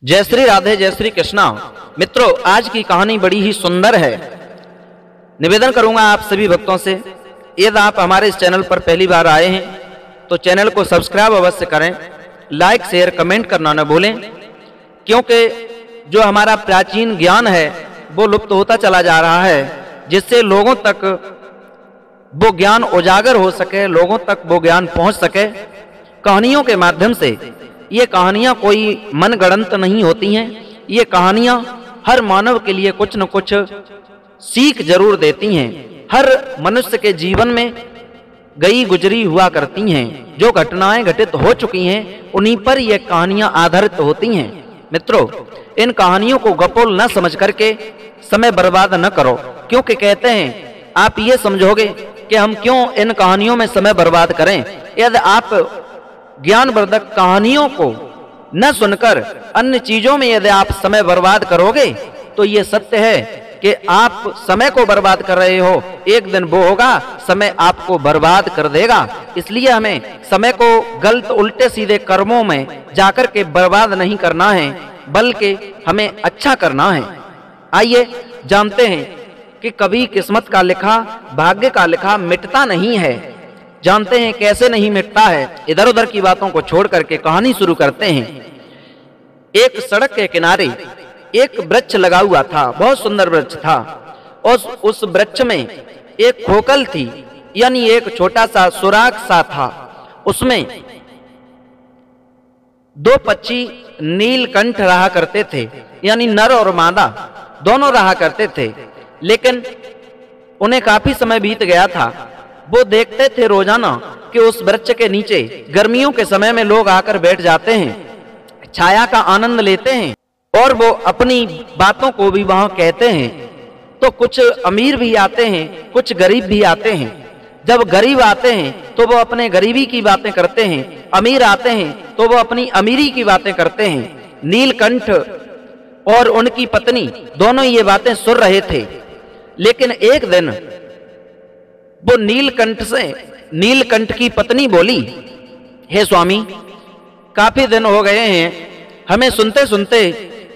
जय श्री राधे, जय श्री कृष्णा। मित्रों, आज की कहानी बड़ी ही सुंदर है। निवेदन करूंगा आप सभी भक्तों से, यदि आप हमारे इस चैनल पर पहली बार आए हैं तो चैनल को सब्सक्राइब अवश्य करें, लाइक शेयर कमेंट करना न भूलें, क्योंकि जो हमारा प्राचीन ज्ञान है वो लुप्त होता चला जा रहा है, जिससे लोगों तक वो ज्ञान उजागर हो सके, लोगों तक वो ज्ञान पहुंच सके कहानियों के माध्यम से। ये कहानियां कोई मनगढ़ंत नहीं होती हैं, ये कहानियां हर मानव के लिए कुछ न कुछ सीख जरूर देती हैं। हर मनुष्य के जीवन में गई गुजरी हुआ करती हैं, जो घटनाएं घटित हो चुकी हैं उन्हीं पर ये कहानियां आधारित होती हैं। मित्रों, इन कहानियों को गपोल न समझ करके समय बर्बाद न करो, क्योंकि कहते हैं आप ये समझोगे कि हम क्यों इन कहानियों में समय बर्बाद करें। यदि आप ज्ञानवर्धक कहानियों को न सुनकर अन्य चीजों में यदि आप समय बर्बाद करोगे तो ये सत्य है कि आप समय को बर्बाद कर रहे हो, एक दिन वो होगा समय आपको बर्बाद कर देगा। इसलिए हमें समय को गलत उल्टे सीधे कर्मों में जाकर के बर्बाद नहीं करना है, बल्कि हमें अच्छा करना है। आइए जानते हैं कि कभी किस्मत का लिखा, भाग्य का लिखा मिटता नहीं है। जानते हैं कैसे नहीं मिटता है। इधर उधर की बातों को छोड़ करके कहानी शुरू करते हैं। एक सड़क के किनारे एक वृक्ष लगा हुआ था, बहुत सुंदर वृक्ष था, और उस वृक्ष में एक खोखल थी, यानी एक छोटा सा सुराग सा था। उसमें दो पक्षी नीलकंठ रहा करते थे, यानी नर और मादा दोनों रहा करते थे। लेकिन उन्हें काफी समय बीत गया था। वो देखते थे रोजाना कि उस वृक्ष के नीचे गर्मियों के समय में लोग आकर बैठ जाते हैं, छाया का आनंद लेते हैं, और वो अपनी बातों को भी वहां कहते हैं। तो कुछ अमीर भी आते हैं, कुछ गरीब भी आते हैं। जब गरीब आते हैं तो वो अपने गरीबी की बातें करते हैं, अमीर आते हैं तो वो अपनी अमीरी की बातें करते हैं। नीलकंठ और उनकी पत्नी दोनों ये बातें सुन रहे थे। लेकिन एक दिन वो नीलकंठ की पत्नी बोली, हे स्वामी, काफी दिन हो गए हैं, हमें सुनते सुनते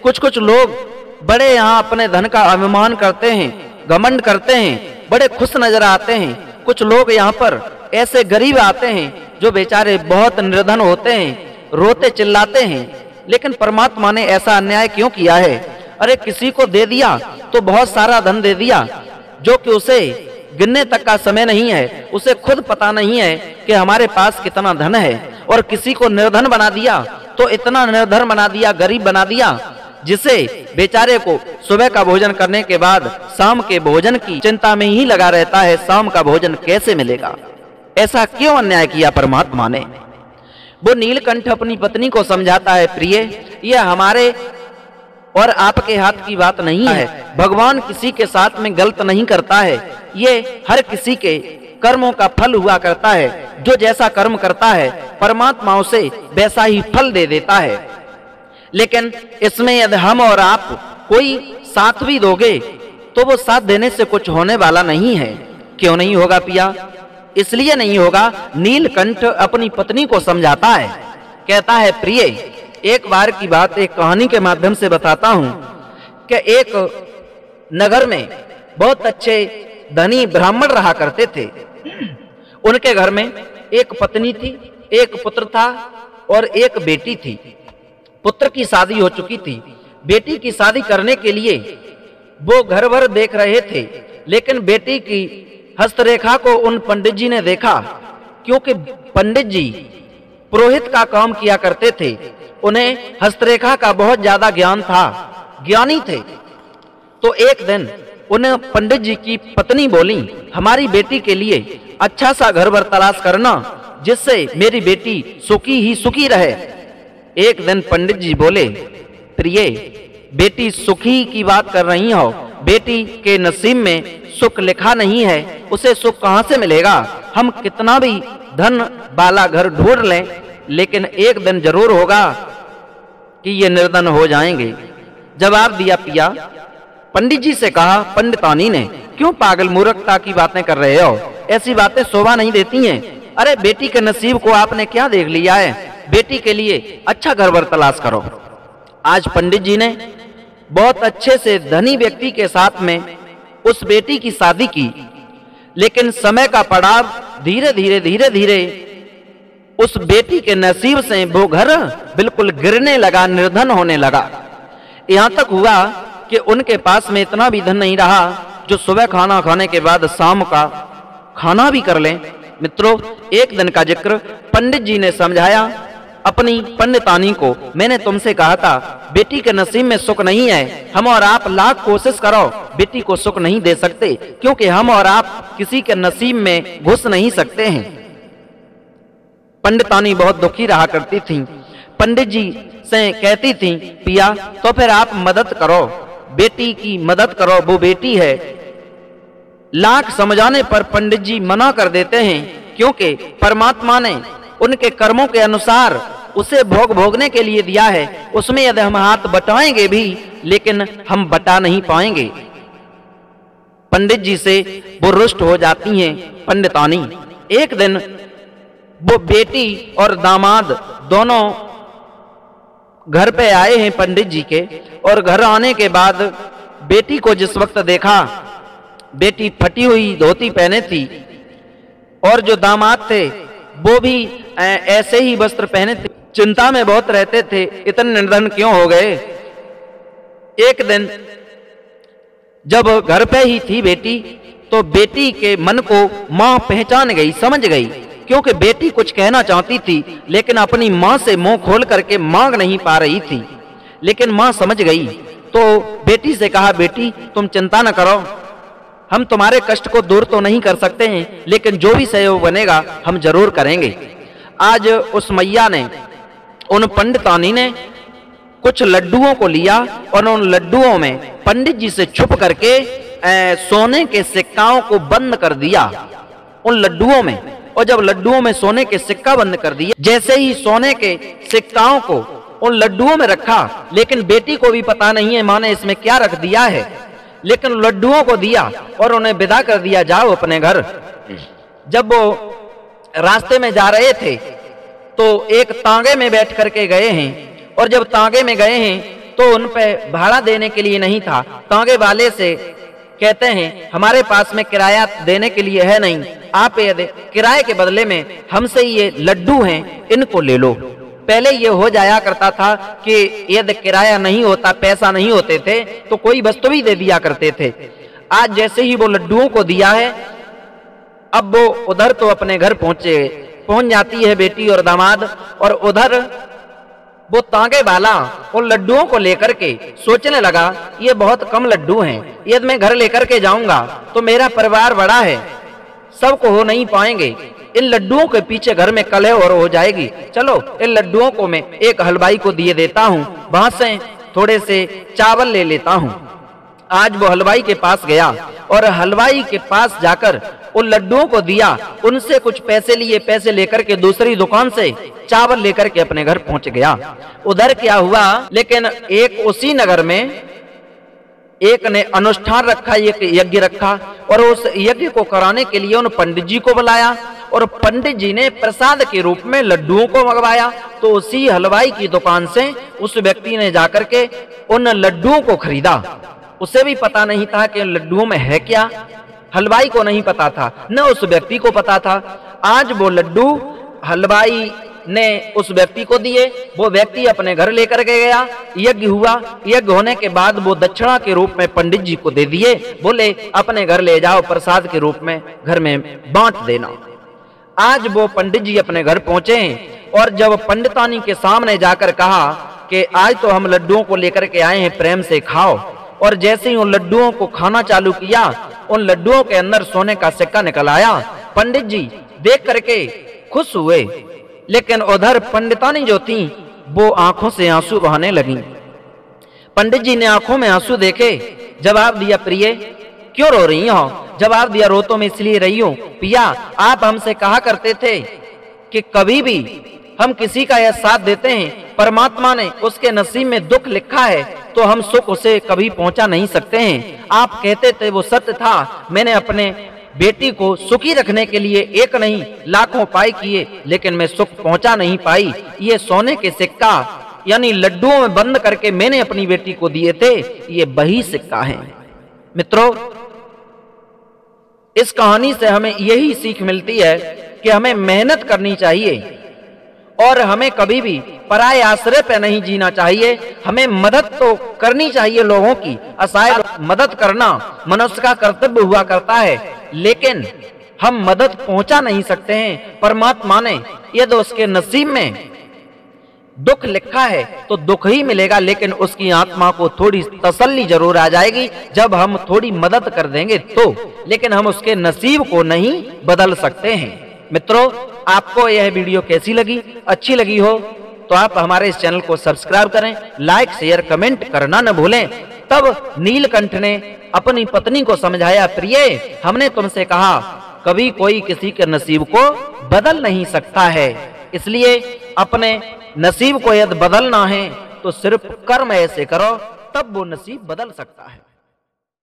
कुछ लोग बड़े यहाँ अपने धन का अभिमान करते हैं, घमंड करते हैं, बड़े खुश नजर आते हैं। कुछ लोग यहाँ पर ऐसे गरीब आते हैं जो बेचारे बहुत निर्धन होते हैं, रोते चिल्लाते हैं। लेकिन परमात्मा ने ऐसा अन्याय क्यों किया है? अरे किसी को दे दिया तो बहुत सारा धन दे दिया, जो कि उसे गिनने तक का समय नहीं है, उसे खुद पता नहीं है कि हमारे पास कितना धन है। और किसी को निर्धन बना दिया तो इतना निर्धन बना दिया, गरीब बना दिया, जिसे बेचारे को सुबह का भोजन करने के बाद शाम के भोजन की चिंता में ही लगा रहता है, शाम का भोजन कैसे मिलेगा। ऐसा क्यों अन्याय किया परमात्मा ने? वो नीलकंठ अपनी पत्नी को समझाता है, प्रिय, यह हमारे और आपके हाथ की बात नहीं है। भगवान किसी के साथ में गलत नहीं करता है, ये हर किसी के कर्मों का फल हुआ करता है। जो जैसा कर्म करता है परमात्मा उसे वैसा ही फल दे देता है। लेकिन इसमें यदि हम और आप कोई साथ भी दोगे तो वो साथ देने से कुछ होने वाला नहीं है। क्यों नहीं होगा पिया? इसलिए नहीं होगा, नीलकंठ अपनी पत्नी को समझाता है, कहता है, प्रिय, एक बार की बात एक कहानी के माध्यम से बताता हूं कि एक नगर में बहुत अच्छे धनी ब्राह्मण रहा करते थे। उनके घर में एक पत्नी थी, एक पुत्र था और एक बेटी थी। पुत्र की शादी हो चुकी थी, बेटी की शादी करने के लिए वो घर भर देख रहे थे। लेकिन बेटी की हस्तरेखा को उन पंडित जी ने देखा, क्योंकि पंडित जी पुरोहित का काम किया करते थे, उन्हें हस्तरेखा का बहुत ज्यादा ज्ञान था, ज्ञानी थे। तो एक दिन उन्हें पंडित जी की पत्नी बोली, हमारी बेटी के लिए अच्छा सा घर भर तलाश करना, जिससे मेरी बेटी सुखी ही सुखी रहे। एक दिन पंडित जी बोले, प्रिय, बेटी सुखी की बात कर रही हो, बेटी के नसीब में सुख लिखा नहीं है, उसे सुख कहां से मिलेगा? हम कितना भी धन वाला घर ढूंढ लें, लेकिन एक दिन जरूर होगा कि ये निर्धन हो जाएंगे। जवाब दिया पिया। पंडित जी से कहा पंडितानी ने, क्यों पागल मूर्खता की बातें कर रहे हो? ऐसी बातें शोभा नहीं देती हैं। अरे बेटी के नसीब को आपने क्या देख लिया है? बेटी के लिए अच्छा घर वर तलाश करो। आज पंडित जी ने बहुत अच्छे से धनी व्यक्ति के साथ में उस बेटी की शादी की, लेकिन समय का पड़ाव धीरे धीरे उस बेटी के नसीब से वो घर बिल्कुल गिरने लगा, निर्धन होने लगा। यहां तक हुआ कि उनके पास में इतना भी धन नहीं रहा जो सुबह खाना खाने के बाद शाम का खाना भी कर लें। मित्रों, एक दिन का जिक्र पंडित जी ने समझाया अपनी पंडितानी को, मैंने तुमसे कहा था बेटी के नसीब में सुख नहीं है, हम और आप लाख कोशिश करो बेटी को सुख नहीं दे सकते, क्योंकि हम और आप किसी के नसीब में घुस नहीं सकते हैं। पंडितानी बहुत दुखी रहा करती थी, पंडित जी से कहती थी पिया तो फिर आप मदद करो, बेटी की मदद करो, वो बेटी है। लाख समझाने पर पंडित जी मना कर देते हैं, क्योंकि परमात्मा ने उनके कर्मों के अनुसार उसे भोगने के लिए दिया है, उसमें यदि हम हाथ बटाएंगे भी लेकिन हम बटा नहीं पाएंगे। पंडित जी से वो रुष्ट हो जाती हैं पंडितानी। एक दिन वो बेटी और दामाद दोनों घर पे आए हैं पंडित जी के, और घर आने के बाद बेटी को जिस वक्त देखा, बेटी फटी हुई धोती पहने थी और जो दामाद थे वो भी ऐसे ही वस्त्र पहने थे, चिंता में बहुत रहते थे, इतने निर्धन क्यों हो गए। एक दिन जब घर पे ही थी बेटी, तो बेटी के मन को मां पहचान गई, समझ गई, क्योंकि बेटी कुछ कहना चाहती थी लेकिन अपनी मां से मुंह खोल करके मांग नहीं पा रही थी, लेकिन मां समझ गई। तो बेटी से कहा, बेटी तुम चिंता न करो, हम तुम्हारे कष्ट को दूर तो नहीं कर सकते हैं, लेकिन जो भी सहयोग बनेगा हम जरूर करेंगे। आज उस मैया ने, उन पंडितानी ने कुछ लड्डुओं को लिया और उन लड्डुओं में पंडित जी से छुप करके सोने के सिक्काओं को बंद कर दिया उन लड्डुओं में। और जब लड्डुओं में सोने के सिक्का बंद कर दिया, जैसे ही सोने के सिक्काओं को उन लड्डुओं में रखा, लेकिन बेटी को भी पता नहीं है माँ ने इसमें क्या रख दिया है, लेकिन लड्डुओं को दिया और उन्हें विदा कर दिया, जाओ अपने घर। जब वो रास्ते में जा रहे थे तो एक तांगे में बैठ करके गए हैं, और जब तांगे में गए हैं तो उन पे भाड़ा देने के लिए नहीं था। तांगे वाले से कहते हैं हमारे पास में किराया देने के लिए है नहीं, आप यदि किराए के बदले में हमसे ये लड्डू हैं इनको ले लो। पहले ये हो जाया करता था कि यदि किराया नहीं होता, पैसा नहीं होते थे तो कोई वस्तु भी दे दिया करते थे। आज जैसे ही वो लड्डुओं को दिया है, अब वो उधर तो अपने घर पहुंच जाती है बेटी और दामाद, और उधर वो तांगे वाला उन लड्डुओं को लेकर के सोचने लगा ये बहुत कम लड्डू हैं, यदि मैं घर लेकर के जाऊंगा तो मेरा परिवार बड़ा है, सबको हो नहीं पाएंगे, इन लड्डुओं के पीछे घर में कलह और हो जाएगी, चलो इन लड्डुओं को मैं एक हलवाई को दिए देता हूँ, वहां से थोड़े से चावल ले लेता हूँ। आज वो हलवाई के पास गया और हलवाई के पास जाकर उन लड्डुओं को दिया, उनसे कुछ पैसे लिए, पैसे लेकर के दूसरी दुकान से चावल लेकर के अपने घर पहुंच गया। उधर क्या हुआ, लेकिन एक उसी नगर में एक ने अनुष्ठान रखा, एक यज्ञ रखा, और उस यज्ञ को कराने के लिए उन पंडित जी को बुलाया, और पंडित जी ने प्रसाद के रूप में लड्डुओं को मंगवाया। तो उसी हलवाई की दुकान से उस व्यक्ति ने जाकर के उन लड्डुओं को खरीदा। उसे भी पता नहीं था कि लड्डुओं में है क्या, हलवाई को नहीं पता था, न उस व्यक्ति को पता था। आज वो लड्डू हलवाई ने उस व्यक्ति को दिए, वो व्यक्ति अपने घर लेकर के गया, यज्ञ हुआ, यज्ञ होने के बाद वो दक्षिणा के रूप में पंडित जी को दे दिए, बोले अपने घर ले जाओ, प्रसाद के रूप में घर में बांट देना। आज वो पंडित जी अपने घर पहुंचे और जब पंडितानी के सामने जाकर कहा कि आज तो हम लड्डुओं को लेकर के आए हैं, प्रेम से खाओ, और जैसे ही उन लड्डुओं को खाना चालू किया, उन लड्डुओं के अंदर सोने का सिक्का निकल आया। पंडित जी देख करके खुश हुए, लेकिन उधर पंडितानी जो थी वो आंखों से आंसू बहाने लगी। पंडित जी ने आंखों में आंसू देखे, जवाब दिया, प्रिय क्यों रो रही हो? जवाब दिया, रो तो मैं इसलिए रही हूं पिया, आप हमसे कहा करते थे कि कभी भी हम किसी का यह साथ देते हैं, परमात्मा ने उसके नसीब में दुख लिखा है तो हम सुख उसे कभी पहुंचा नहीं सकते हैं। आप कहते थे वो सत्य था, मैंने अपने बेटी को सुखी रखने के लिए एक नहीं लाखों उपाय किए, लेकिन मैं सुख पहुंचा नहीं पाई। ये सोने के सिक्का यानी लड्डुओं में बंद करके मैंने अपनी बेटी को दिए थे, ये वही सिक्का है। मित्रों, इस कहानी से हमें यही सीख मिलती है कि हमें मेहनत करनी चाहिए और हमें कभी भी पराये आश्रय पे नहीं जीना चाहिए। हमें मदद तो करनी चाहिए लोगों की, असहाय मदद करना मनुष्य का कर्तव्य हुआ करता है, लेकिन हम मदद पहुंचा नहीं सकते हैं। परमात्मा ने यदि उसके नसीब में दुख लिखा है तो दुख ही मिलेगा, लेकिन उसकी आत्मा को थोड़ी तसल्ली जरूर आ जाएगी जब हम थोड़ी मदद कर देंगे तो, लेकिन हम उसके नसीब को नहीं बदल सकते हैं। मित्रों, आपको यह वीडियो कैसी लगी? अच्छी लगी हो तो आप हमारे इस चैनल को सब्सक्राइब करें, लाइक शेयर कमेंट करना न भूलें। तब नीलकंठ ने अपनी पत्नी को समझाया, प्रिय, हमने तुमसे कहा कभी कोई किसी के नसीब को बदल नहीं सकता है, इसलिए अपने नसीब को यदि बदलना है तो सिर्फ कर्म ऐसे करो, तब वो नसीब बदल सकता है।